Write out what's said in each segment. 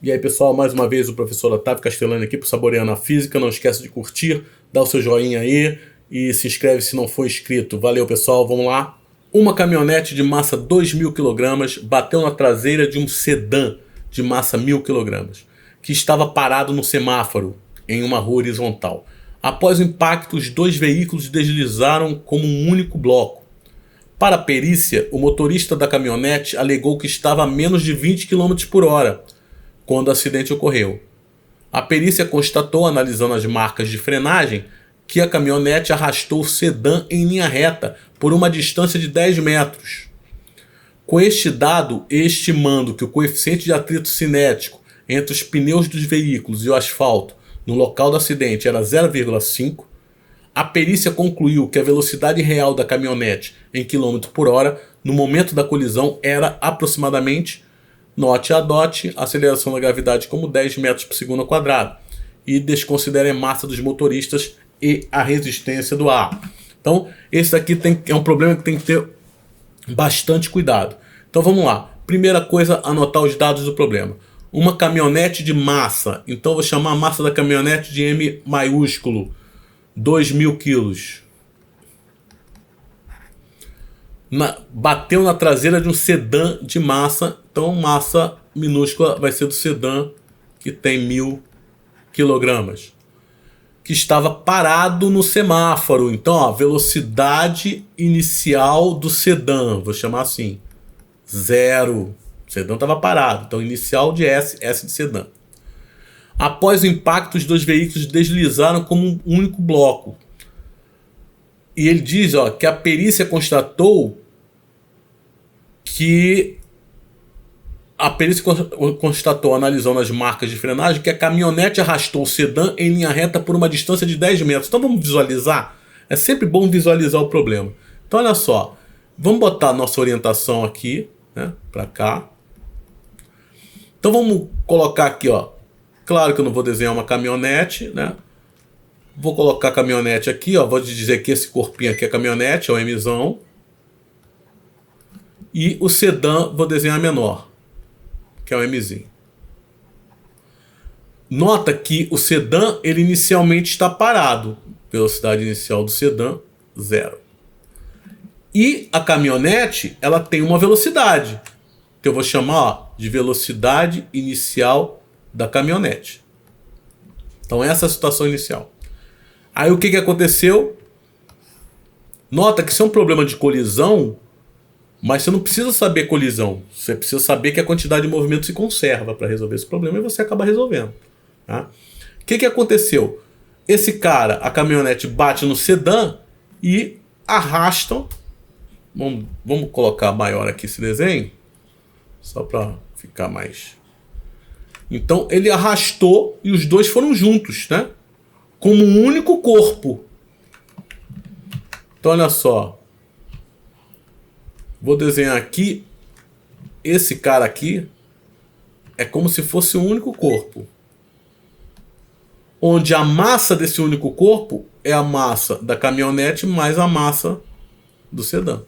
E aí, pessoal, mais uma vez o professor Otávio Castellani aqui para Saboreando a Física. Não esquece de curtir, dá o seu joinha aí e se inscreve se não for inscrito. Valeu, pessoal, vamos lá. Uma caminhonete de massa 2.000 kg bateu na traseira de um sedã de massa 1.000 kg, que estava parado no semáforo em uma rua horizontal. Após o impacto, os dois veículos deslizaram como um único bloco. Para a perícia, o motorista da caminhonete alegou que estava a menos de 20 km por hora quando o acidente ocorreu. A perícia constatou, analisando as marcas de frenagem, que a caminhonete arrastou o sedã em linha reta por uma distância de 10 metros. Com este dado, estimando que o coeficiente de atrito cinético entre os pneus dos veículos e o asfalto no local do acidente era 0,5, a perícia concluiu que a velocidade real da caminhonete em km por hora no momento da colisão era aproximadamente, note a DOT, a aceleração da gravidade como 10 metros por segundo ao quadrado, e desconsidere a massa dos motoristas e a resistência do ar. Então, esse aqui é um problema que tem que ter bastante cuidado. Então vamos lá. Primeira coisa, anotar os dados do problema. Uma caminhonete de massa. Então vou chamar a massa da caminhonete de M maiúsculo. 2.000 quilos. Bateu na traseira de um sedã de massa. Então massa minúscula vai ser do sedã, que tem 1.000 quilogramas, que estava parado no semáforo. Então, ó, velocidade inicial do sedã, vou chamar assim, 0. O sedã estava parado, então inicial de S de sedã. Após o impacto, os dois veículos deslizaram como um único bloco. E ele diz, ó, que a perícia constatou analisando as marcas de frenagem, que a caminhonete arrastou o sedã em linha reta por uma distância de 10 metros. Então vamos visualizar. É sempre bom visualizar o problema. Então olha só. Vamos botar a nossa orientação aqui, né, para cá. Então vamos colocar aqui, ó. Claro que eu não vou desenhar uma caminhonete, né? Vou colocar a caminhonete aqui, ó. Vou dizer que esse corpinho aqui é a caminhonete, é o Mzão. E o sedã vou desenhar menor, que é o Mzinho. Nota que o sedã, ele inicialmente está parado. Velocidade inicial do sedã, 0. E a caminhonete, ela tem uma velocidade, que eu vou chamar, ó, de velocidade inicial da caminhonete. Então essa é a situação inicial. Aí o que aconteceu? Nota que isso é um problema de colisão, mas você não precisa saber colisão. Você precisa saber que a quantidade de movimento se conserva para resolver esse problema e você acaba resolvendo. Tá? O que aconteceu? Esse cara, a caminhonete bate no sedã e arrastam. Vamos colocar maior aqui esse desenho, só para ficar mais. Então ele arrastou e os dois foram juntos, né? Como um único corpo. Então olha só. Vou desenhar aqui. Esse cara aqui é como se fosse um único corpo, onde a massa desse único corpo é a massa da caminhonete mais a massa do sedã.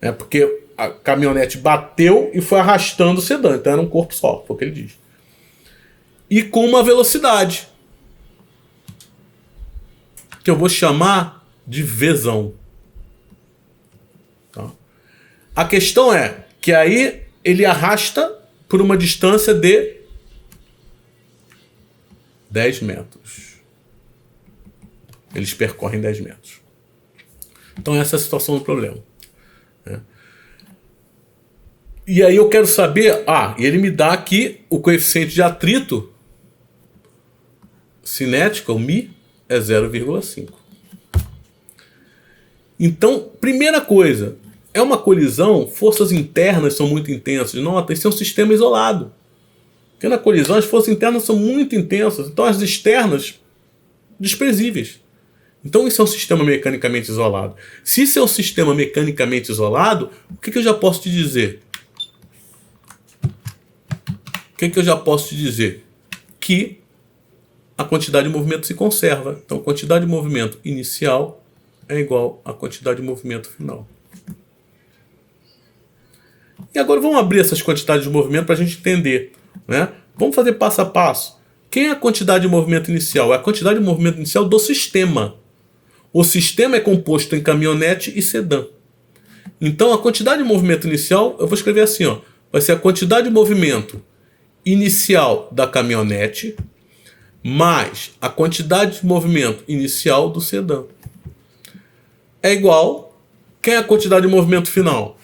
É porque a caminhonete bateu e foi arrastando o sedã. Então era um corpo só, foi o que ele diz. E com uma velocidade que eu vou chamar de Vzão. Tá? A questão é que aí ele arrasta por uma distância de 10 metros. Eles percorrem 10 metros. Então essa é a situação do problema. E aí eu quero saber, ele me dá aqui o coeficiente de atrito cinético, o μ, é 0,5. Então, primeira coisa, é uma colisão, forças internas são muito intensas. Nota, isso é um sistema isolado. Porque na colisão as forças internas são muito intensas, então as externas, desprezíveis. Então isso é um sistema mecanicamente isolado. Se isso é um sistema mecanicamente isolado, o que eu já posso te dizer? Que a quantidade de movimento se conserva. Então a quantidade de movimento inicial é igual à quantidade de movimento final. E agora vamos abrir essas quantidades de movimento para a gente entender, né? Vamos fazer passo a passo. Quem é a quantidade de movimento inicial? É a quantidade de movimento inicial do sistema. O sistema é composto em caminhonete e sedã. Então, a quantidade de movimento inicial, eu vou escrever assim, ó, vai ser a quantidade de movimento inicial da caminhonete mais a quantidade de movimento inicial do sedã. É igual, quem é a quantidade de movimento final?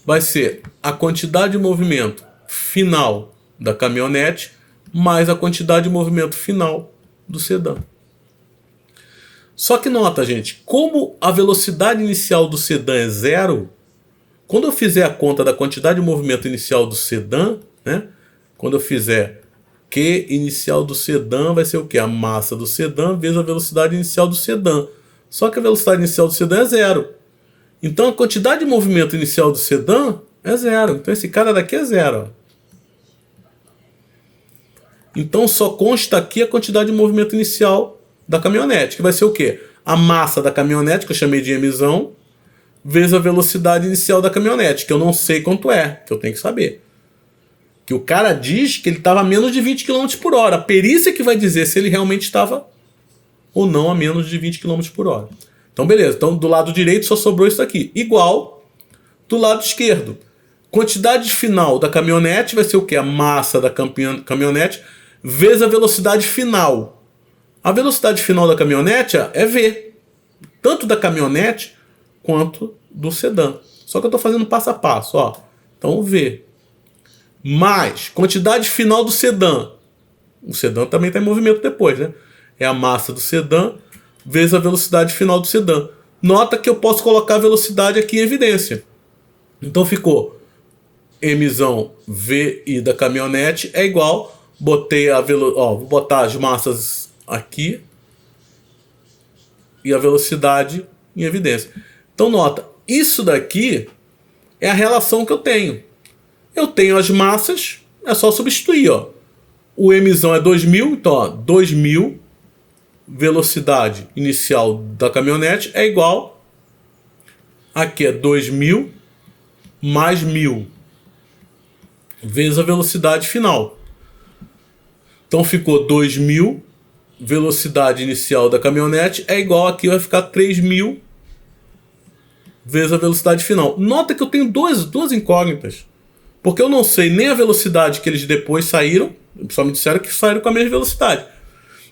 Vai ser a quantidade de movimento final da caminhonete mais a quantidade de movimento final do sedã. Só que nota, gente, como a velocidade inicial do sedã é zero, quando eu fizer a conta da quantidade de movimento inicial do sedã, né? Quando eu fizer Q inicial do sedã vai ser o quê? A massa do sedã vezes a velocidade inicial do sedã. Só que a velocidade inicial do sedã é zero. Então a quantidade de movimento inicial do sedã é zero. Então esse cara daqui é zero. Então só consta aqui a quantidade de movimento inicial da caminhonete, que vai ser o quê? A massa da caminhonete, que eu chamei de emissão, vezes a velocidade inicial da caminhonete, que eu não sei quanto é, que eu tenho que saber. Que o cara diz que ele estava a menos de 20 km por hora. A perícia que vai dizer se ele realmente estava ou não a menos de 20 km por hora. Então beleza, então do lado direito só sobrou isso aqui. Igual do lado esquerdo. Quantidade final da caminhonete vai ser o quê? A massa da caminhonete vezes a velocidade final. A velocidade final da caminhonete é V. Tanto da caminhonete quanto do sedã. Só que eu estou fazendo passo a passo. Ó. Então V. Mais quantidade final do sedã. O sedã também está em movimento depois, né? É a massa do sedã vezes a velocidade final do sedã. Nota que eu posso colocar a velocidade aqui em evidência. Então ficou emissão VI da caminhonete é igual, botei a vou botar as massas aqui e a velocidade em evidência. Então nota, isso daqui é a relação que eu tenho. Eu tenho as massas, é só substituir, ó. O emissão é 2000, então ó, 2000 velocidade inicial da caminhonete é igual, aqui é 2000 mais 1000 vezes a velocidade final. Então ficou 2000 velocidade inicial da caminhonete é igual, aqui vai ficar 3000 vezes a velocidade final. Nota que eu tenho duas incógnitas, porque eu não sei nem a velocidade que eles depois saíram, só me disseram que saíram com a mesma velocidade,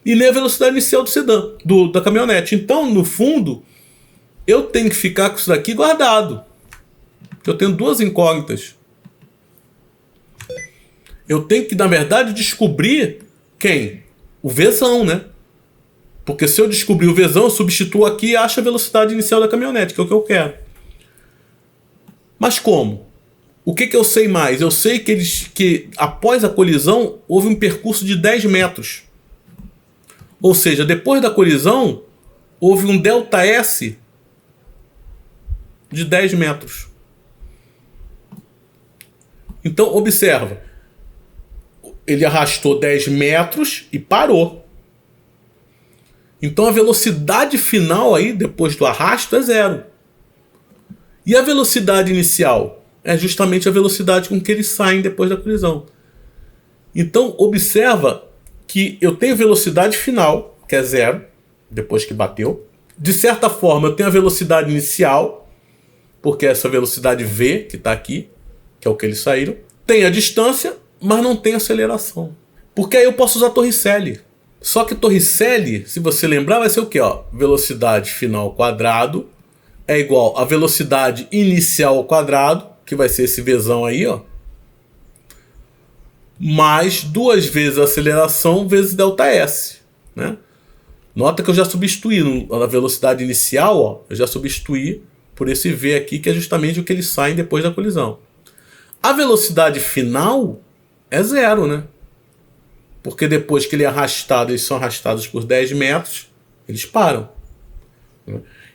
e nem a velocidade inicial do sedã, da caminhonete. Então, no fundo, eu tenho que ficar com isso daqui guardado. Eu tenho duas incógnitas. Eu tenho que, na verdade, descobrir quem? O Vzão, né? Porque se eu descobrir o Vzão, eu substituo aqui e acho a velocidade inicial da caminhonete, que é o que eu quero. Mas como? O que eu sei mais? Eu sei que após a colisão houve um percurso de 10 metros. Ou seja, depois da colisão houve um ΔS de 10 metros. Então observa, ele arrastou 10 metros e parou. Então a velocidade final aí, depois do arrasto, é zero. E a velocidade inicial? É justamente a velocidade com que eles saem depois da colisão. Então observa que eu tenho velocidade final, que é zero, depois que bateu. De certa forma eu tenho a velocidade inicial, porque é essa velocidade V que está aqui, que é o que eles saíram. Tem a distância, mas não tem aceleração. Porque aí eu posso usar Torricelli. Só que Torricelli, se você lembrar, vai ser o quê? Ó? Velocidade final ao quadrado é igual a velocidade inicial ao quadrado, que vai ser esse Vzão aí, ó, mais 2 vezes a aceleração vezes ΔS, né? Nota que eu já substituí na velocidade inicial, ó, eu já substituí por esse V aqui, que é justamente o que eles saem depois da colisão. A velocidade final é zero, né? Porque depois que ele é arrastado, eles são arrastados por 10 metros, eles param.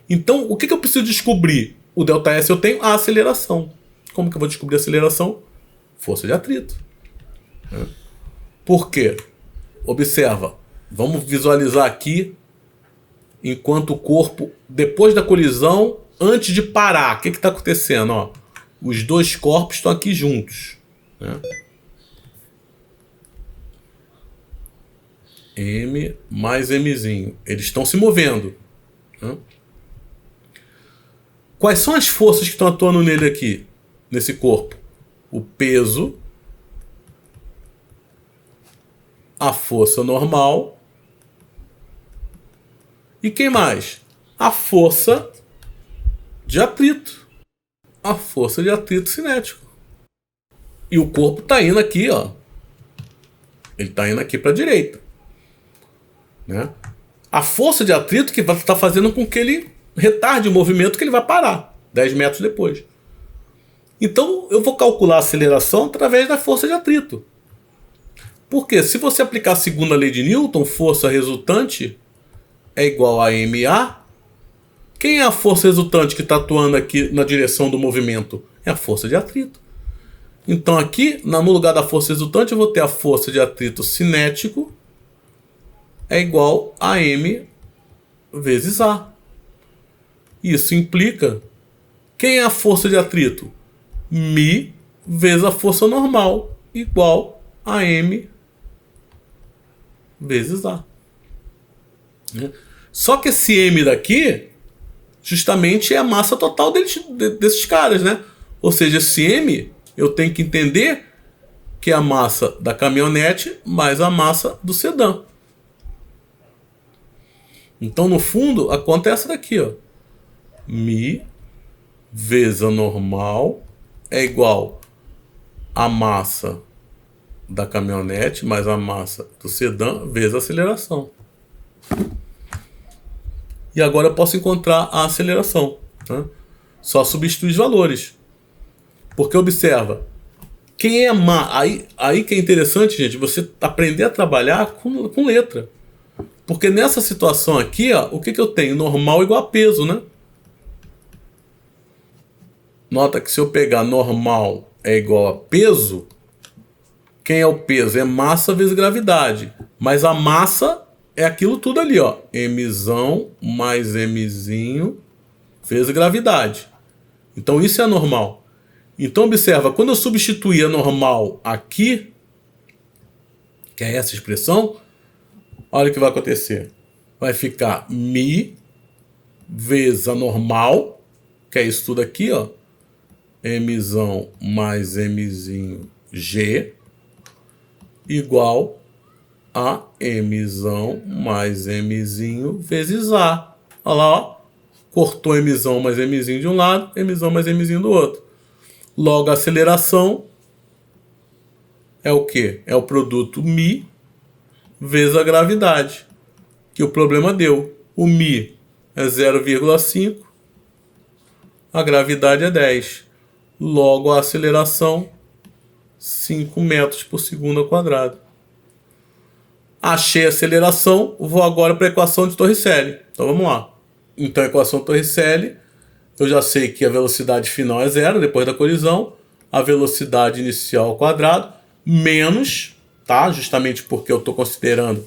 Então, o que eu preciso descobrir? O ΔS eu tenho a aceleração. Como que eu vou descobrir a aceleração? Força de atrito. Por quê? Observa. Vamos visualizar aqui enquanto o corpo, depois da colisão, antes de parar. O que está acontecendo? Ó, os dois corpos estão aqui juntos, né? M mais Mzinho. Eles estão se movendo, né? Quais são as forças que estão atuando nele aqui, nesse corpo? O peso, a força normal e quem mais? A força de atrito. A força de atrito cinético. E o corpo está indo aqui, ó. Ele está indo aqui para a direita, né? A força de atrito que está fazendo com que ele retarde o movimento, que ele vai parar 10 metros depois. Então eu vou calcular a aceleração através da força de atrito. Porque se você aplicar a segunda lei de Newton, força resultante é igual a MA. Quem é a força resultante que está atuando aqui na direção do movimento? É a força de atrito. Então aqui, no lugar da força resultante, eu vou ter a força de atrito cinético é igual a M vezes A. Isso implica, quem é a força de atrito? Mi vezes a força normal, igual a M vezes A. Só que esse M daqui, justamente é a massa total desses caras, né? Ou seja, esse M, eu tenho que entender que é a massa da caminhonete mais a massa do sedã. Então, no fundo, a conta é essa daqui, ó. Mi vezes a normal é igual a massa da caminhonete mais a massa do sedã vezes a aceleração. E agora eu posso encontrar a aceleração, né? Só substituir os valores. Porque observa, quem é aí que é interessante, gente, você aprender a trabalhar com letra. Porque nessa situação aqui, ó, o que eu tenho? Normal igual a peso, né? Nota que se eu pegar normal é igual a peso, quem é o peso? É massa vezes gravidade. Mas a massa é aquilo tudo ali, ó. Mzão mais Mzinho vezes gravidade. Então isso é normal. Então observa, quando eu substituir a normal aqui, que é essa expressão, olha o que vai acontecer. Vai ficar Mi vezes a normal, que é isso tudo aqui, ó. Mzão mais Mzinho G igual a Mzão mais Mzinho vezes A. Olha lá, ó. Cortou Mzão mais Mzinho de um lado, Mzão mais Mzinho do outro. Logo, a aceleração é o quê? É o produto Mi vezes a gravidade, que o problema deu. O Mi é 0,5, a gravidade é 10. Logo, a aceleração, 5 metros por segundo ao quadrado. Achei a aceleração, vou agora para a equação de Torricelli. Então, vamos lá. Então, a equação de Torricelli, eu já sei que a velocidade final é 0, depois da colisão. A velocidade inicial ao quadrado, menos, tá? Justamente porque eu estou considerando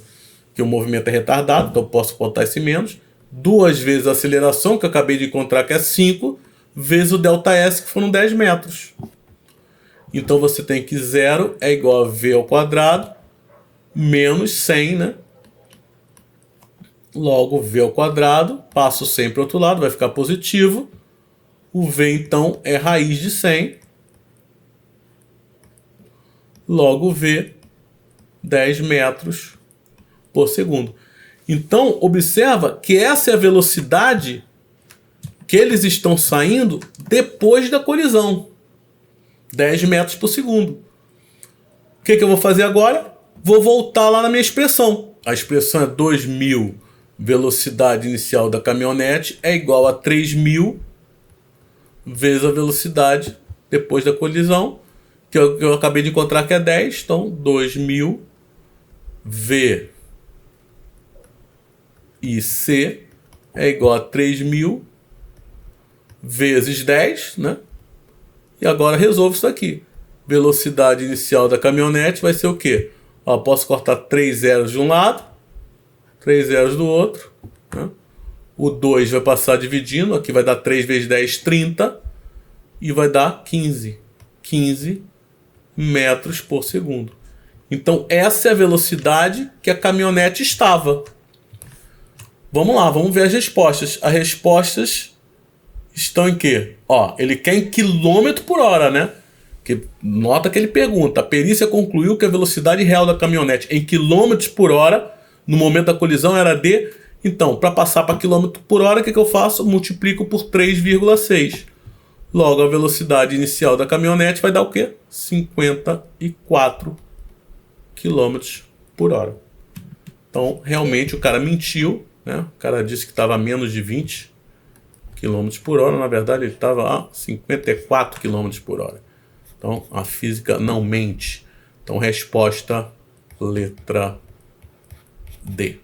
que o movimento é retardado, então eu posso botar esse menos. 2 vezes a aceleração, que eu acabei de encontrar, que é 5, vezes o ΔS, que foram 10 metros. Então você tem que 0 é igual a V ao quadrado, menos 100, né? Logo, V ao quadrado, passo 100 para o outro lado, vai ficar positivo. O V, então, é raiz de 100. Logo, V, 10 metros por segundo. Então, observa que essa é a velocidade que eles estão saindo depois da colisão. 10 metros por segundo. O que eu vou fazer agora? Vou voltar lá na minha expressão. A expressão é 2.000 velocidade inicial da caminhonete é igual a 3.000 vezes a velocidade depois da colisão, que eu acabei de encontrar que é 10. Então, 2.000 V e C é igual a 3.000 vezes 10, né? E agora resolvo isso aqui. Velocidade inicial da caminhonete vai ser o quê? Ó, posso cortar 3 zeros de um lado, 3 zeros do outro, né? O 2 vai passar dividindo, aqui vai dar 3 vezes 10, 30, e vai dar 15 metros por segundo. Então essa é a velocidade que a caminhonete estava. Vamos lá, vamos ver as respostas. As respostas estão em quê? Ó, ele quer em quilômetro por hora, né? Que, nota que ele pergunta. A perícia concluiu que a velocidade real da caminhonete em quilômetros por hora no momento da colisão era de... Então, para passar para quilômetro por hora, o que eu faço? Multiplico por 3,6. Logo, a velocidade inicial da caminhonete vai dar o quê? 54 quilômetros por hora. Então, realmente, o cara mentiu, né? O cara disse que estava a menos de 20 km por hora. Na verdade, ele estava a 54 km por hora. Então, a física não mente. Então, resposta letra D.